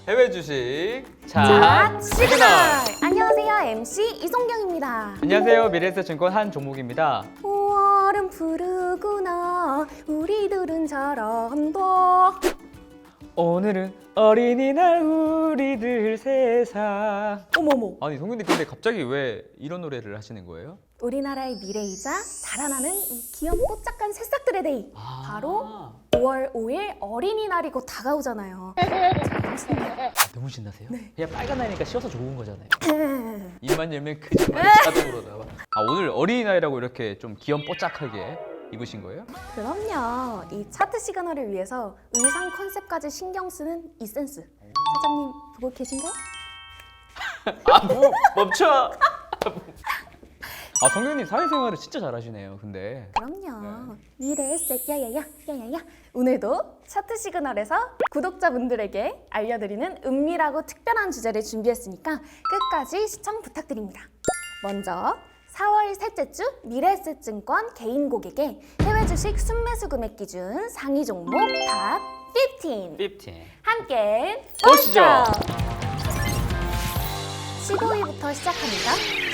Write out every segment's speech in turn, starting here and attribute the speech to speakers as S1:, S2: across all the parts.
S1: 해외 주식
S2: 자, 시그널!
S1: 시그널.
S2: 안녕하세요, MC 이송경입니다.
S1: 안녕하세요, 미래에셋증권 한종목입니다.
S2: 5월은 푸르구나, 우리들은 잘한다.
S1: 오늘은 어린이날 우리들 세상.
S2: 어머머,
S1: 아니 성균님 근데 갑자기 왜 이런 노래를 하시는 거예요?
S2: 우리나라의 미래이자 자라나는 이 귀염뽀짝한 새싹들의 데이.
S1: 아.
S2: 바로 5월 5일 어린이날이 곧 다가오잖아요. 자, 신나요.
S1: 너무 신나세요?
S2: 네.
S1: 그냥 빨간 나니까 쉬어서 좋은 거잖아요. 입만 열면 그 집만 자동으로 나와. 오늘 어린이날이라고 이렇게 좀 귀염뽀짝하게 입으신 거예요?
S2: 그럼요. 이 차트 시그널을 위해서 의상 컨셉까지 신경 쓰는 이 센스. 사장님 보고 계신가요?
S1: 멈춰! 성균님 사회생활을 진짜 잘하시네요. 근데
S2: 그럼요. 미래에셋 야야야 야야야. 오늘도 차트 시그널에서 구독자분들에게 알려드리는 은밀하고 특별한 주제를 준비했으니까 끝까지 시청 부탁드립니다. 먼저 4월 셋째 주 미래에셋증권 개인 고객의 해외 주식 순매수 금액 기준 상위 종목 탑 15.
S1: 15.
S2: 함께
S1: 보시죠.
S2: 15위부터 시작합니다.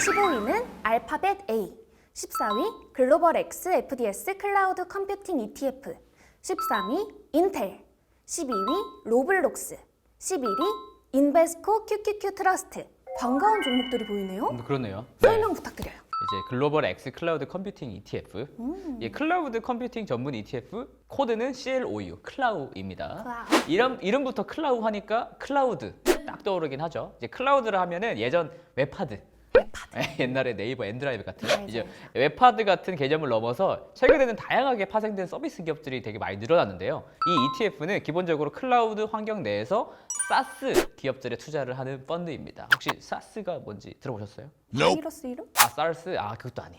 S2: 15위는 알파벳 A, 14위 글로벌 X FDS 클라우드 컴퓨팅 ETF, 13위 인텔, 12위 로블록스, 11위 인베스코 QQQ 트러스트. 반가운 종목들이 보이네요.
S1: 그렇네요.
S2: 설명 부탁드려요.
S1: 이제 글로벌 X 클라우드 컴퓨팅 ETF. 이 클라우드 컴퓨팅 전문 ETF 코드는 CLOU, 클라우입니다.
S2: 클라우.
S1: 이름부터 클라우 하니까 클라우드 딱 떠오르긴 하죠. 이제 클라우드를 하면은 예전 웹하드. 옛날에 네이버 엔드라이브 같은
S2: 알죠,
S1: 이제
S2: 알죠.
S1: 웹하드 같은 개념을 넘어서 최근에는 다양하게 파생된 서비스 기업들이 되게 많이 늘어났는데요. 이 ETF는 기본적으로 클라우드 환경 내에서 사스 기업들에 투자를 하는 펀드입니다. 혹시 사스가 뭔지 들어보셨어요?
S2: 바이러스 이름?
S1: 사스? 그것도 아니에요.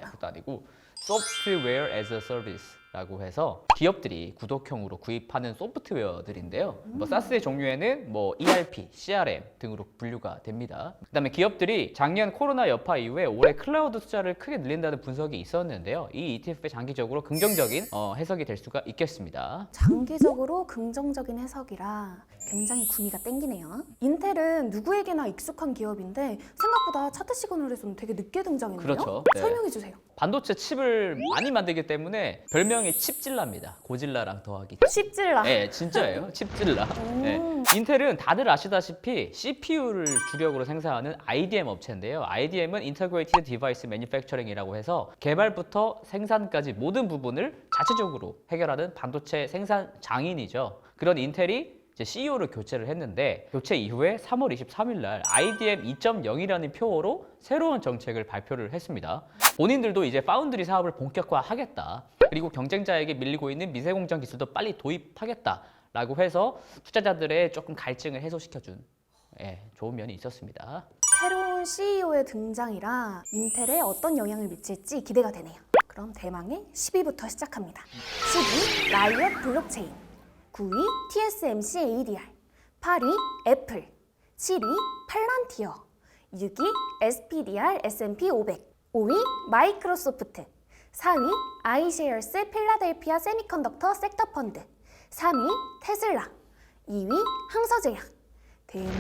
S1: 그것도 아니고 Software as a Service라고 해서 기업들이 구독형으로 구입하는 소프트웨어들인데요. 사스의 종류에는 ERP, CRM 등으로 분류가 됩니다. 그다음에 기업들이 작년 코로나 여파 이후에 올해 클라우드 투자를 크게 늘린다는 분석이 있었는데요. 이 ETF에 장기적으로 긍정적인 해석이 될 수가 있겠습니다.
S2: 장기적으로 긍정적인 해석이라 굉장히 구미가 땡기네요. 인텔은 누구에게나 익숙한 기업인데 생각보다 차트 시그널에서는 되게 늦게 등장했네요.
S1: 그렇죠. 네.
S2: 설명해 주세요.
S1: 반도체 칩을 많이 만들기 때문에 별명이 칩질라입니다. 고질라랑 더하기.
S2: 칩질라.
S1: 네, 진짜예요. 칩질라. 네. 인텔은 다들 아시다시피 CPU를 주력으로 생산하는 IDM 업체인데요. IDM은 Integrated Device Manufacturing이라고 해서 개발부터 생산까지 모든 부분을 자체적으로 해결하는 반도체 생산 장인이죠. 그런 인텔이 이제 CEO를 교체를 했는데 교체 이후에 3월 23일 날 IDM 2.0이라는 표어로 새로운 정책을 발표를 했습니다. 본인들도 이제 파운드리 사업을 본격화하겠다. 그리고 경쟁자에게 밀리고 있는 미세 공장 기술도 빨리 도입하겠다라고 해서 투자자들의 조금 갈증을 해소시켜준 좋은 면이 있었습니다.
S2: 새로운 CEO의 등장이라 인텔에 어떤 영향을 미칠지 기대가 되네요. 그럼 대망의 10위부터 시작합니다. 10위 라이엇 블록체인, 9위 TSMC ADR, 8위 애플, 7위 팔란티어, 6위 SPDR S&P 500, 5위 마이크로소프트, 4위 아이셰어스 필라델피아 세미컨덕터 섹터 펀드, 3위 테슬라, 2위 항서제약. 대망의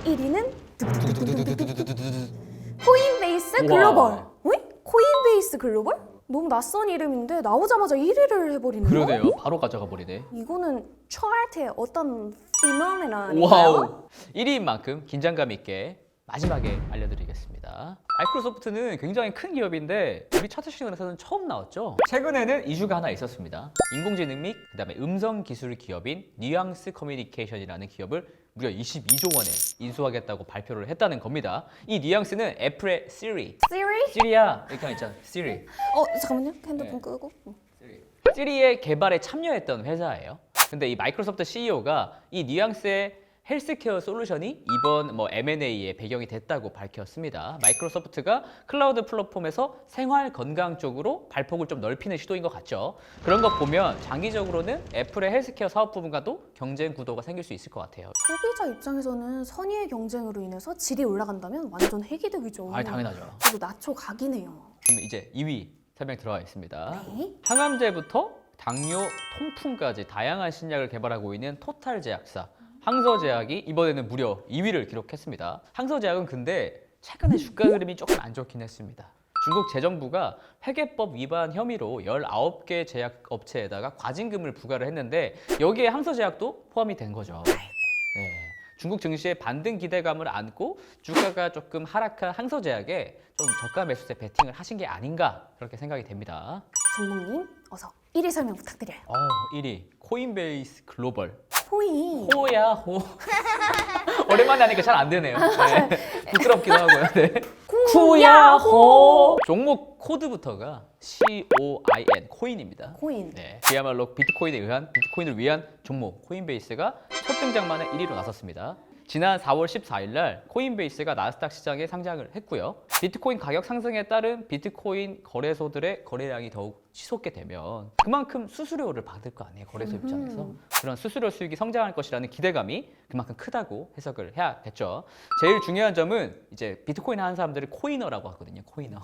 S2: 1위는 코인베이스 글로벌. 왜? 코인베이스 글로벌? 너무 낯선 이름인데 나오자마자 1위를 해버리네요.
S1: 그러네요. 바로 가져가 버리네.
S2: 이거는 차트의 어떤 피노메나인가요?
S1: 와우. 1위인 만큼 긴장감 있게 마지막에 알려드리겠습니다. 마이크로소프트는 굉장히 큰 기업인데 우리 차트 시그널에서는 처음 나왔죠. 최근에는 이슈가 하나 있었습니다. 인공지능 및 그다음에 음성 기술 기업인 뉘앙스 커뮤니케이션이라는 기업을 무려 22조 원에 인수하겠다고 발표를 했다는 겁니다. 이 뉘앙스는 애플의 시리. 시리야 이렇게 있잖아. 시리.
S2: 잠깐만요. 핸드폰
S1: 네.
S2: 끄고.
S1: 시리의 개발에 참여했던 회사예요. 근데 이 마이크로소프트 CEO가 이 뉘앙스의 헬스케어 솔루션이 이번 M&A의 배경이 됐다고 밝혔습니다. 마이크로소프트가 클라우드 플랫폼에서 생활 건강 쪽으로 발폭을 좀 넓히는 시도인 것 같죠. 그런 거 보면 장기적으로는 애플의 헬스케어 사업 부분과도 경쟁 구도가 생길 수 있을 것 같아요.
S2: 소비자 입장에서는 선의의 경쟁으로 인해서 질이 올라간다면 완전 획이득이죠.
S1: 당연하죠.
S2: 그리고 나초 각이네요.
S1: 그럼 이제 2위 설명 들어가 있습니다.
S2: 네.
S1: 항암제부터 당뇨, 통풍까지 다양한 신약을 개발하고 있는 토탈 제약사 항서제약이 이번에는 무려 2위를 기록했습니다. 항서제약은 근데 최근에 주가 흐름이 조금 안 좋긴 했습니다. 중국 재정부가 회계법 위반 혐의로 19개 제약 업체에다가 과징금을 부과를 했는데 여기에 항서제약도 포함이 된 거죠. 네. 중국 증시의 반등 기대감을 안고 주가가 조금 하락한 항서제약에 좀 저가 매수세 베팅을 하신 게 아닌가 그렇게 생각이 됩니다.
S2: 종목님 어서 1위 설명 부탁드려요.
S1: 1위 코인베이스 글로벌.
S2: 호이.
S1: 호야호. 오랜만에 하니까 잘 안 되네요. 네. 부끄럽기도 하고요. 네.
S2: 쿠야호.
S1: 종목 코드부터가 COIN 코인입니다.
S2: 코인.
S1: 네, 그야말로 비트코인을 위한 종목 코인베이스가 첫 등장만에 1위로 나섰습니다. 지난 4월 14일 날 코인베이스가 나스닥 시장에 상장을 했고요. 비트코인 가격 상승에 따른 비트코인 거래소들의 거래량이 더욱 치솟게 되면 그만큼 수수료를 받을 거 아니에요, 거래소 입장에서. 그런 수수료 수익이 성장할 것이라는 기대감이 그만큼 크다고 해석을 해야겠죠. 제일 중요한 점은 이제 비트코인 하는 사람들을 코이너라고 하거든요. 코이너.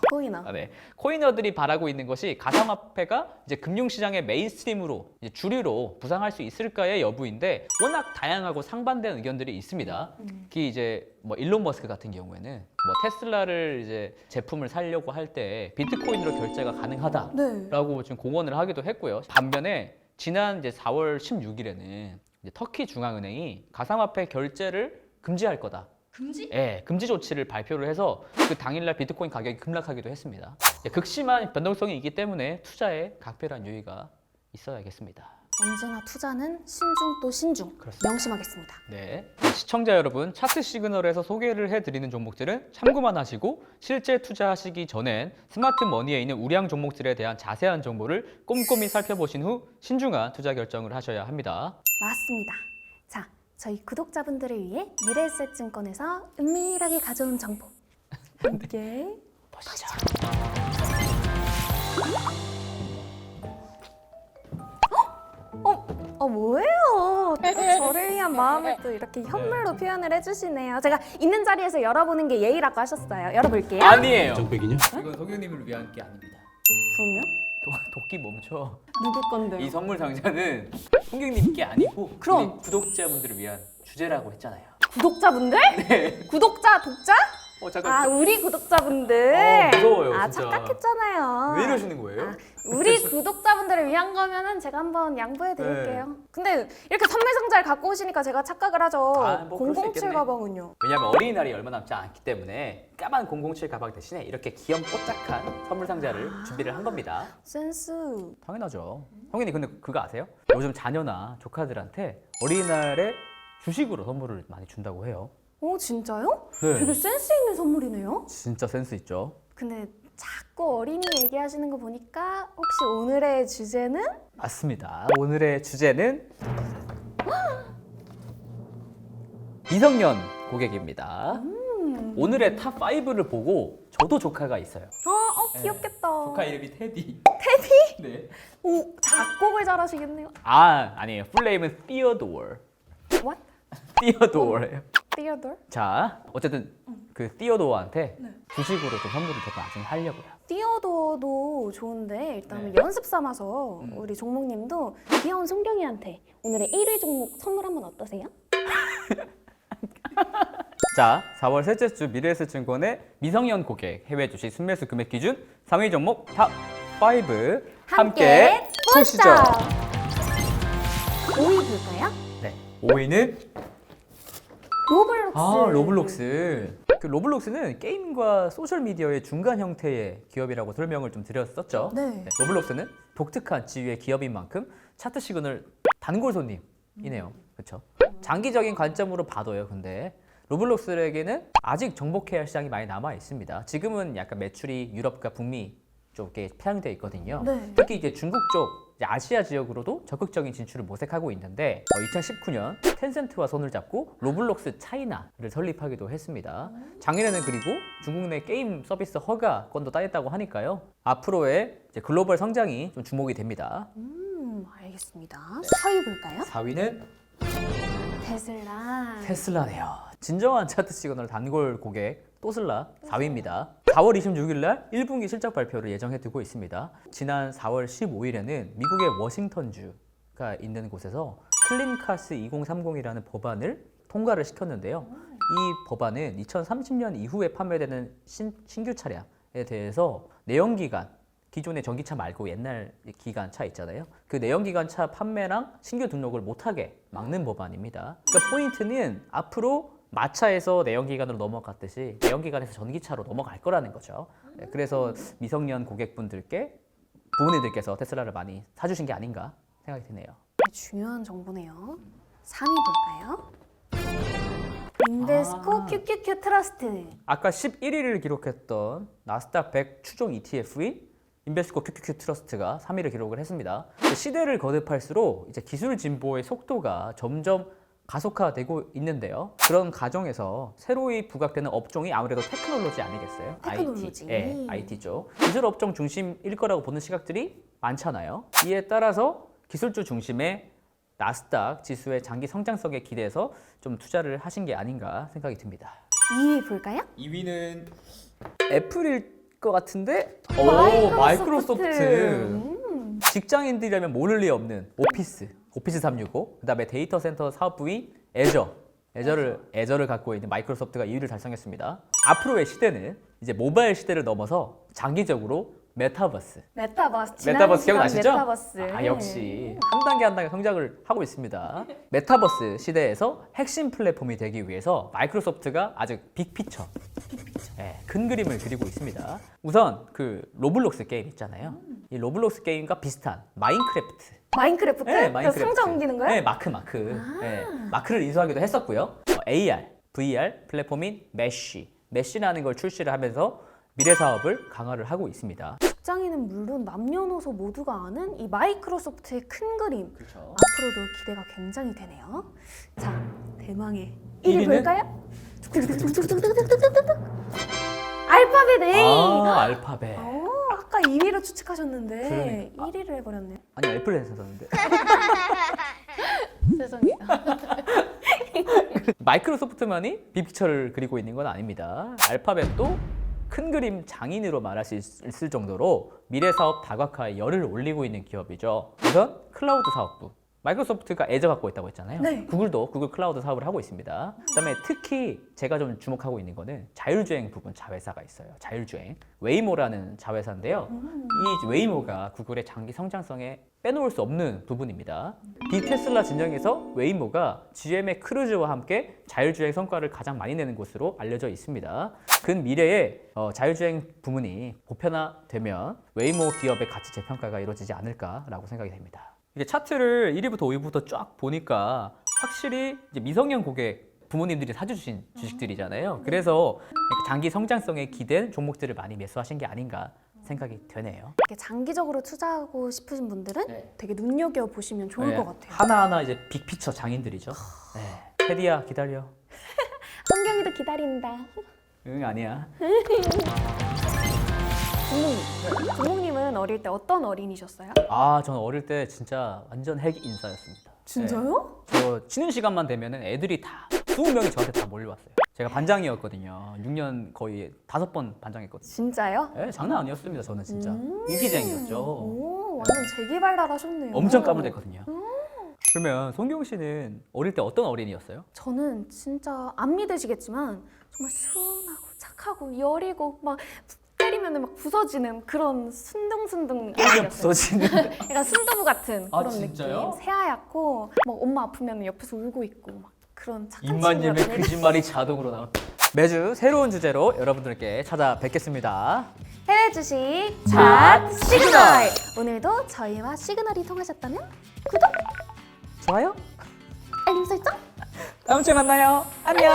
S1: 네. 코이너들이 바라고 있는 것이 가상화폐가 이제 금융시장의 메인스트림으로 이제 주류로 부상할 수 있을까의 여부인데 워낙 다양하고 상반된 의견들이 있습니다. 특히 이제 뭐 일론 머스크 같은 경우에는 뭐 테슬라를 이제 제품을 사려고 할 때 비트코인으로 결제가 가능하다라고 지금 공언을 하기도 했고요. 반면에 지난 이제 4월 16일에는 이제 터키 중앙은행이 가상화폐 결제를 금지할 거다.
S2: 금지?
S1: 네, 금지 조치를 발표를 해서 그 당일날 비트코인 가격이 급락하기도 했습니다. 극심한 변동성이 있기 때문에 투자에 각별한 유의가 있어야겠습니다.
S2: 언제나 투자는 신중 또 신중.
S1: 그렇습니다.
S2: 명심하겠습니다.
S1: 네. 시청자 여러분, 차트 시그널에서 소개를 해드리는 종목들은 참고만 하시고 실제 투자하시기 전엔 스마트 머니에 있는 우량 종목들에 대한 자세한 정보를 꼼꼼히 살펴보신 후 신중한 투자 결정을 하셔야 합니다.
S2: 맞습니다. 자, 저희 구독자분들을 위해 미래에셋증권에서 은밀하게 가져온 정보 함께
S1: 보시죠.
S2: 뭐예요? 또 저를 위한 마음을 또 이렇게 현물로 표현을 해주시네요. 제가 있는 자리에서 열어보는 게 예의라고 하셨어요. 열어볼게요.
S1: 아니에요.
S3: 정백이냐?
S1: 이건 성경님을 위한 게 아닙니다.
S2: 그럼요?
S1: 도끼 멈춰.
S2: 누구 건데요?
S1: 이 선물 상자는 성경님께 아니고
S2: 그럼.
S1: 우리 구독자분들을 위한 주제라고 했잖아요.
S2: 구독자분들?
S1: 네.
S2: 구독자, 독자?
S1: 잠깐.
S2: 우리 구독자분들.
S1: 무서워요, 진짜.
S2: 착각했잖아요.
S1: 왜 이러시는 거예요?
S2: 우리 구독자분들을 위한 거면은 제가 한번 양보해 드릴게요. 근데 이렇게 선물 상자를 갖고 오시니까 제가 착각을 하죠.
S1: 뭐 그럴 수
S2: 007
S1: 있겠네.
S2: 가방은요.
S1: 왜냐면 어린이날이 얼마 남지 않기 때문에 까만 007 가방 대신에 이렇게 귀염뽀짝한 선물 상자를 준비를 한 겁니다.
S2: 센스.
S1: 당연하죠. 성현이 근데 그거 아세요? 요즘 자녀나 조카들한테 어린이날에 주식으로 선물을 많이 준다고 해요.
S2: 진짜요?
S1: 네.
S2: 되게 센스 있는 선물이네요.
S1: 진짜 센스 있죠.
S2: 근데 자꾸 어린이 얘기하시는 거 보니까 혹시 오늘의 주제는?
S1: 맞습니다. 오늘의 주제는 미성년 고객입니다. 오늘의 탑 5를 보고 저도 조카가 있어요.
S2: 귀엽겠다.
S1: 조카 이름이 테디. 테디? 네.
S2: 오, 작곡을 잘하시겠네요.
S1: 아니에요. 풀네임은 Theodore.
S2: What?
S1: Theodore예요.
S2: Theodore?
S1: 자, 어쨌든 그 Theodore한테 주식으로 좀 선물을 좀 나중에 하려고요.
S2: 띄어도도 좋은데 일단
S1: 네.
S2: 연습 삼아서 우리 종목님도 귀여운 송경이한테 오늘의 1위 종목 선물 한번 어떠세요?
S1: 자, 4월 셋째 주 미래에셋증권의 미성년 고객 해외 주식 순매수 금액 기준 상위 종목 탑 5 함께 보시죠.
S2: 5위 볼까요?
S1: 네, 5위는
S2: 로블록스.
S1: 로블록스. 그 로블록스는 게임과 소셜 미디어의 중간 형태의 기업이라고 설명을 좀 드렸었죠.
S2: 네.
S1: 로블록스는 독특한 지위의 기업인 만큼 차트 시그널 단골 손님이네요. 그렇죠? 장기적인 관점으로 봐도요. 근데 로블록스에게는 아직 정복해야 할 시장이 많이 남아 있습니다. 지금은 약간 매출이 유럽과 북미 쪽에 편향되어 있거든요.
S2: 네.
S1: 특히 이제 중국 쪽 이제 아시아 지역으로도 적극적인 진출을 모색하고 있는데 2019년 텐센트와 손을 잡고 로블록스 차이나를 설립하기도 했습니다. 작년에는 그리고 중국 내 게임 서비스 허가권도 따냈다고 하니까요. 앞으로의 이제 글로벌 성장이 좀 주목이 됩니다.
S2: 알겠습니다. 4위 볼까요?
S1: 4위는
S2: 테슬라.
S1: 테슬라네요. 진정한 차트 시그널 단골 고객 또슬라 4위입니다. 4월 26일 날 1분기 실적 발표를 예정해 두고 있습니다. 지난 4월 15일에는 미국의 워싱턴주가 있는 곳에서 클린카스 2030이라는 법안을 통과를 시켰는데요. 이 법안은 2030년 이후에 판매되는 신규 차량에 대해서 내연기관, 기존의 전기차 말고 옛날 기관차 있잖아요. 그 내연기관차 판매랑 신규 등록을 못하게 막는 법안입니다. 그러니까 포인트는 앞으로 마차에서 내연기관으로 넘어갔듯이 내연기관에서 전기차로 넘어갈 거라는 거죠. 네, 그래서 미성년 고객분들께 부모님들께서 테슬라를 많이 사주신 게 아닌가 생각이 드네요.
S2: 중요한 정보네요. 3위 볼까요? 인베스코 QQQ 트러스트.
S1: 아까 11위를 기록했던 나스닥 100 추종 ETF인 인베스코 QQQ 트러스트가 3위를 기록을 했습니다. 시대를 거듭할수록 이제 기술 진보의 속도가 점점 가속화되고 있는데요. 그런 과정에서 새로이 부각되는 업종이 아무래도 테크놀로지 아니겠어요?
S2: 테크놀로지.
S1: IT, 예, IT 쪽. 기술 업종 중심일 거라고 보는 시각들이 많잖아요. 이에 따라서 기술주 중심의 나스닥 지수의 장기 성장성에 기대해서 좀 투자를 하신 게 아닌가 생각이 듭니다.
S2: 2위 볼까요?
S1: 2위는 애플일 것 같은데?
S2: 마이크로소프트.
S1: 직장인들이라면 모를 리 없는 오피스 365, 그다음에 데이터 센터 사업부인 애저를 갖고 있는 마이크로소프트가 2위를 달성했습니다. 앞으로의 시대는 이제 모바일 시대를 넘어서 장기적으로 메타버스 기억나시죠?
S2: 메타버스.
S1: 역시 한 단계 한 단계 성장을 하고 있습니다. 메타버스 시대에서 핵심 플랫폼이 되기 위해서 마이크로소프트가 아주 빅피처, 큰 그림을 그리고 있습니다. 우선 그 로블록스 게임 있잖아요. 이 로블록스 게임과 비슷한 마인크래프트.
S2: 마인크래프트?
S1: 네,
S2: 그 상자 옮기는 거요?
S1: 네, 마크. 네, 마크를 인수하기도 했었고요. AR, VR 플랫폼인 메쉬라는 걸 출시를 하면서 미래 사업을 강화를 하고 있습니다.
S2: 직장인은 물론 남녀노소 모두가 아는 이 마이크로소프트의 큰 그림.
S1: 그렇죠.
S2: 앞으로도 기대가 굉장히 되네요. 자, 대망의 1위
S1: 1위는?
S2: 볼까요? 알파벳 A.
S1: 알파벳.
S2: 아까 2위로 추측하셨는데
S1: 그러니까.
S2: 1위를 해버렸네.
S1: 아니 애플에 했었는데.
S2: 죄송해요.
S1: 마이크로소프트만이 빅피처를 그리고 있는 건 아닙니다. 알파벳도 큰 그림 장인으로 말할 수 있을 정도로 미래 사업 다각화에 열을 올리고 있는 기업이죠. 우선 클라우드 사업부. 마이크로소프트가 애저 갖고 있다고 했잖아요.
S2: 네.
S1: 구글도 구글 클라우드 사업을 하고 있습니다. 그다음에 특히 제가 좀 주목하고 있는 거는 자율주행 부분 자회사가 있어요. 자율주행. 웨이모라는 자회사인데요. 이 웨이모가 구글의 장기 성장성에 빼놓을 수 없는 부분입니다. 비테슬라 진영에서 웨이모가 GM의 크루즈와 함께 자율주행 성과를 가장 많이 내는 곳으로 알려져 있습니다. 근미래에 자율주행 부문이 보편화되면 웨이모 기업의 가치 재평가가 이루어지지 않을까라고 생각이 됩니다. 이게 차트를 1위부터 5위부터 쫙 보니까 확실히 이제 미성년 고객 부모님들이 사주신 주식들이잖아요. 그래서 장기 성장성에 기댄 종목들을 많이 매수하신 게 아닌가 생각이 되네요.
S2: 이렇게 장기적으로 투자하고 싶으신 분들은 되게 눈여겨보시면 좋을 것 같아요.
S1: 하나하나 이제 빅피처 장인들이죠. 테디야 기다려.
S2: 성경이도 기다린다.
S1: 응 아니야.
S2: 종목님은 어릴 때 어떤 어린이셨어요?
S1: 저는 어릴 때 진짜 완전 핵 인싸였습니다.
S2: 진짜요?
S1: 저 쉬는 시간만 되면은 애들이 다 20명이 저한테 다 몰려왔어요. 제가 반장이었거든요. 6년 거의 5번 반장했거든요.
S2: 진짜요?
S1: 네, 장난 아니었습니다. 저는 진짜 인기쟁이였죠.
S2: 오, 완전 재기발랄하셨네요.
S1: 엄청 까불댔거든요. 그러면 송경 씨는 어릴 때 어떤 어린이였어요?
S2: 저는 진짜 안 믿으시겠지만 정말 순하고 착하고 여리고 막 때리면 막 부서지는 그런 순둥순둥 아이였어요.
S1: 부서지는.
S2: 약간 순두부 같은 그런
S1: 진짜요?
S2: 느낌. 새하얗고 막 엄마 아프면 옆에서 울고 있고 막 그런 착한
S1: 입만님의
S2: 친구였는데
S1: 거짓말이 자동으로 나와. 매주 새로운 주제로 여러분들께 찾아뵙겠습니다.
S2: 해외 주식 차트 시그널. 오늘도 저희와 시그널이 통하셨다면 구독,
S1: 좋아요?
S2: 알림 설정.
S1: 다음 주에 만나요. 안녕.